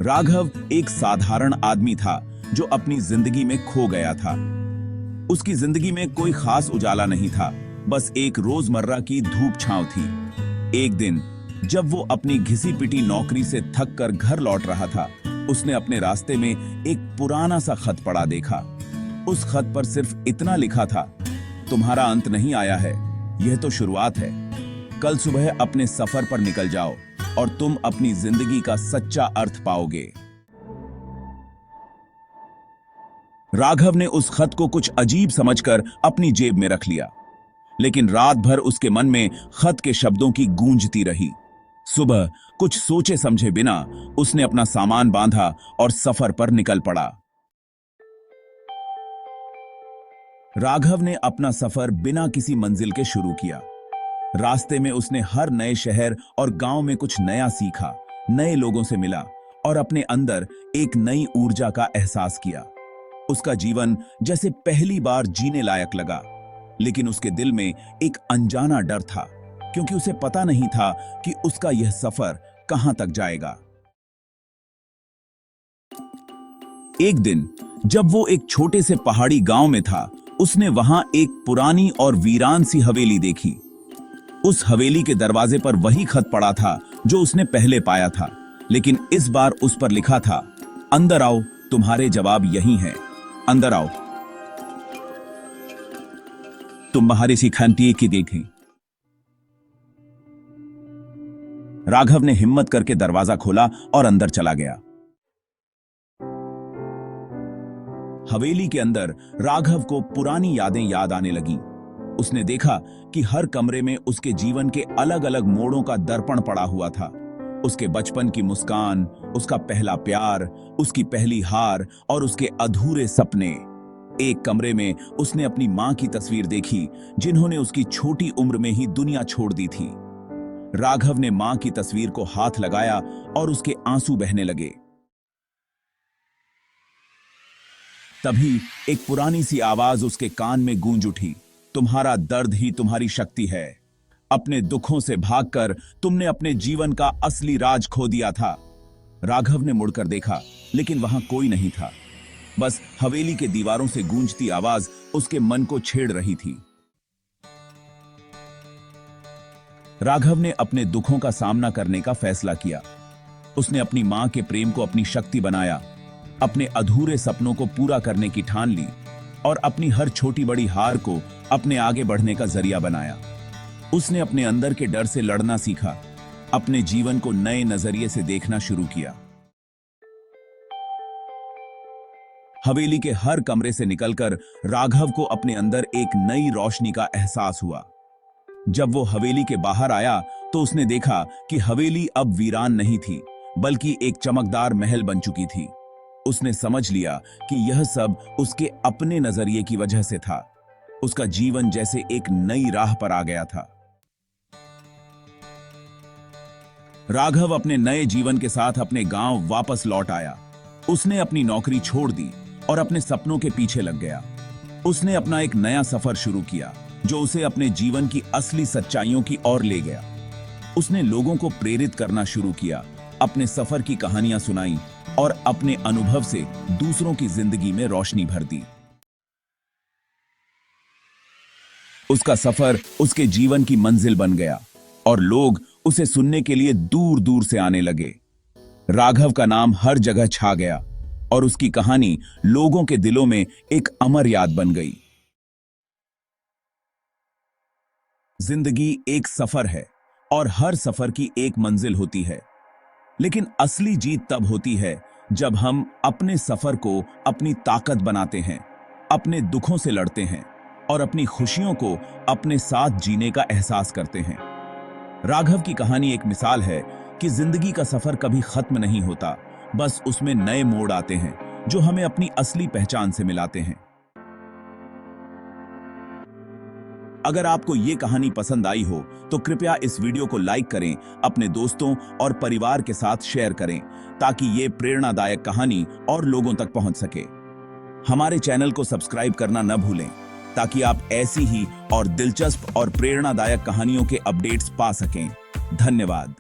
राघव एक साधारण आदमी था जो अपनी जिंदगी में खो गया था। उसकी जिंदगी में कोई खास उजाला नहीं था, बस एक रोजमर्रा की धूप छांव थी। एक दिन जब वो अपनी घिसी पिटी नौकरी से थक कर घर लौट रहा था, उसने अपने रास्ते में एक पुराना सा खत पड़ा देखा। उस खत पर सिर्फ इतना लिखा था, तुम्हारा अंत नहीं आया है, यह तो शुरुआत है। कल सुबह अपने सफर पर निकल जाओ और तुम अपनी जिंदगी का सच्चा अर्थ पाओगे। राघव ने उस खत को कुछ अजीब समझकर अपनी जेब में रख लिया, लेकिन रात भर उसके मन में खत के शब्दों की गूंजती रही। सुबह कुछ सोचे समझे बिना उसने अपना सामान बांधा और सफर पर निकल पड़ा। राघव ने अपना सफर बिना किसी मंजिल के शुरू किया। रास्ते में उसने हर नए शहर और गांव में कुछ नया सीखा, नए लोगों से मिला और अपने अंदर एक नई ऊर्जा का एहसास किया। उसका जीवन जैसे पहली बार जीने लायक लगा, लेकिन उसके दिल में एक अनजाना डर था, क्योंकि उसे पता नहीं था कि उसका यह सफर कहां तक जाएगा। एक दिन जब वो एक छोटे से पहाड़ी गांव में था, उसने वहां एक पुरानी और वीरान सी हवेली देखी। उस हवेली के दरवाजे पर वही खत पड़ा था जो उसने पहले पाया था, लेकिन इस बार उस पर लिखा था, अंदर आओ, तुम्हारे जवाब यही हैं। अंदर आओ, तुम बाहरी सी खानती की देखें। राघव ने हिम्मत करके दरवाजा खोला और अंदर चला गया। हवेली के अंदर राघव को पुरानी यादें याद आने लगीं। उसने देखा कि हर कमरे में उसके जीवन के अलग अलग मोड़ों का दर्पण पड़ा हुआ था। उसके बचपन की मुस्कान, उसका पहला प्यार, उसकी पहली हार और उसके अधूरे सपने। एक कमरे में उसने अपनी मां की तस्वीर देखी, जिन्होंने उसकी छोटी उम्र में ही दुनिया छोड़ दी थी। राघव ने मां की तस्वीर को हाथ लगाया और उसके आंसू बहने लगे। तभी एक पुरानी सी आवाज उसके कान में गूंज उठी, तुम्हारा दर्द ही तुम्हारी शक्ति है। अपने दुखों से भागकर तुमने अपने जीवन का असली राज खो दिया था। राघव ने मुड़कर देखा, लेकिन वहां कोई नहीं था। बस हवेली के दीवारों से गूंजती आवाज उसके मन को छेड़ रही थी। राघव ने अपने दुखों का सामना करने का फैसला किया। उसने अपनी मां के प्रेम को अपनी शक्ति बनाया, अपने अधूरे सपनों को पूरा करने की ठान ली और अपनी हर छोटी बड़ी हार को अपने आगे बढ़ने का जरिया बनाया। उसने अपने अंदर के डर से लड़ना सीखा, अपने जीवन को नए नजरिए से देखना शुरू किया। हवेली के हर कमरे से निकलकर राघव को अपने अंदर एक नई रोशनी का एहसास हुआ। जब वो हवेली के बाहर आया तो उसने देखा कि हवेली अब वीरान नहीं थी, बल्कि एक चमकदार महल बन चुकी थी। उसने समझ लिया कि यह सब उसके अपने नजरिए की वजह से था। उसका जीवन जैसे एक नई राह पर आ गया था। राघव अपने नए जीवन के साथ अपने गांव वापस लौट आया। उसने अपनी नौकरी छोड़ दी और अपने सपनों के पीछे लग गया। उसने अपना एक नया सफर शुरू किया, जो उसे अपने जीवन की असली सच्चाइयों की ओर ले गया। उसने लोगों को प्रेरित करना शुरू किया, अपने सफर की कहानियां सुनाई और अपने अनुभव से दूसरों की जिंदगी में रोशनी भर दी। उसका सफर उसके जीवन की मंजिल बन गया और लोग उसे सुनने के लिए दूर दूर से आने लगे। राघव का नाम हर जगह छा गया और उसकी कहानी लोगों के दिलों में एक अमर याद बन गई। जिंदगी एक सफर है और हर सफर की एक मंजिल होती है, लेकिन असली जीत तब होती है जब हम अपने सफर को अपनी ताकत बनाते हैं, अपने दुखों से लड़ते हैं और अपनी खुशियों को अपने साथ जीने का एहसास करते हैं। राघव की कहानी एक मिसाल है कि जिंदगी का सफर कभी खत्म नहीं होता, बस उसमें नए मोड़ आते हैं जो हमें अपनी असली पहचान से मिलाते हैं। अगर आपको ये कहानी पसंद आई हो तो कृपया इस वीडियो को लाइक करें, अपने दोस्तों और परिवार के साथ शेयर करें, ताकि ये प्रेरणादायक कहानी और लोगों तक पहुंच सके। हमारे चैनल को सब्सक्राइब करना न भूलें, ताकि आप ऐसी ही और दिलचस्प और प्रेरणादायक कहानियों के अपडेट्स पा सकें। धन्यवाद।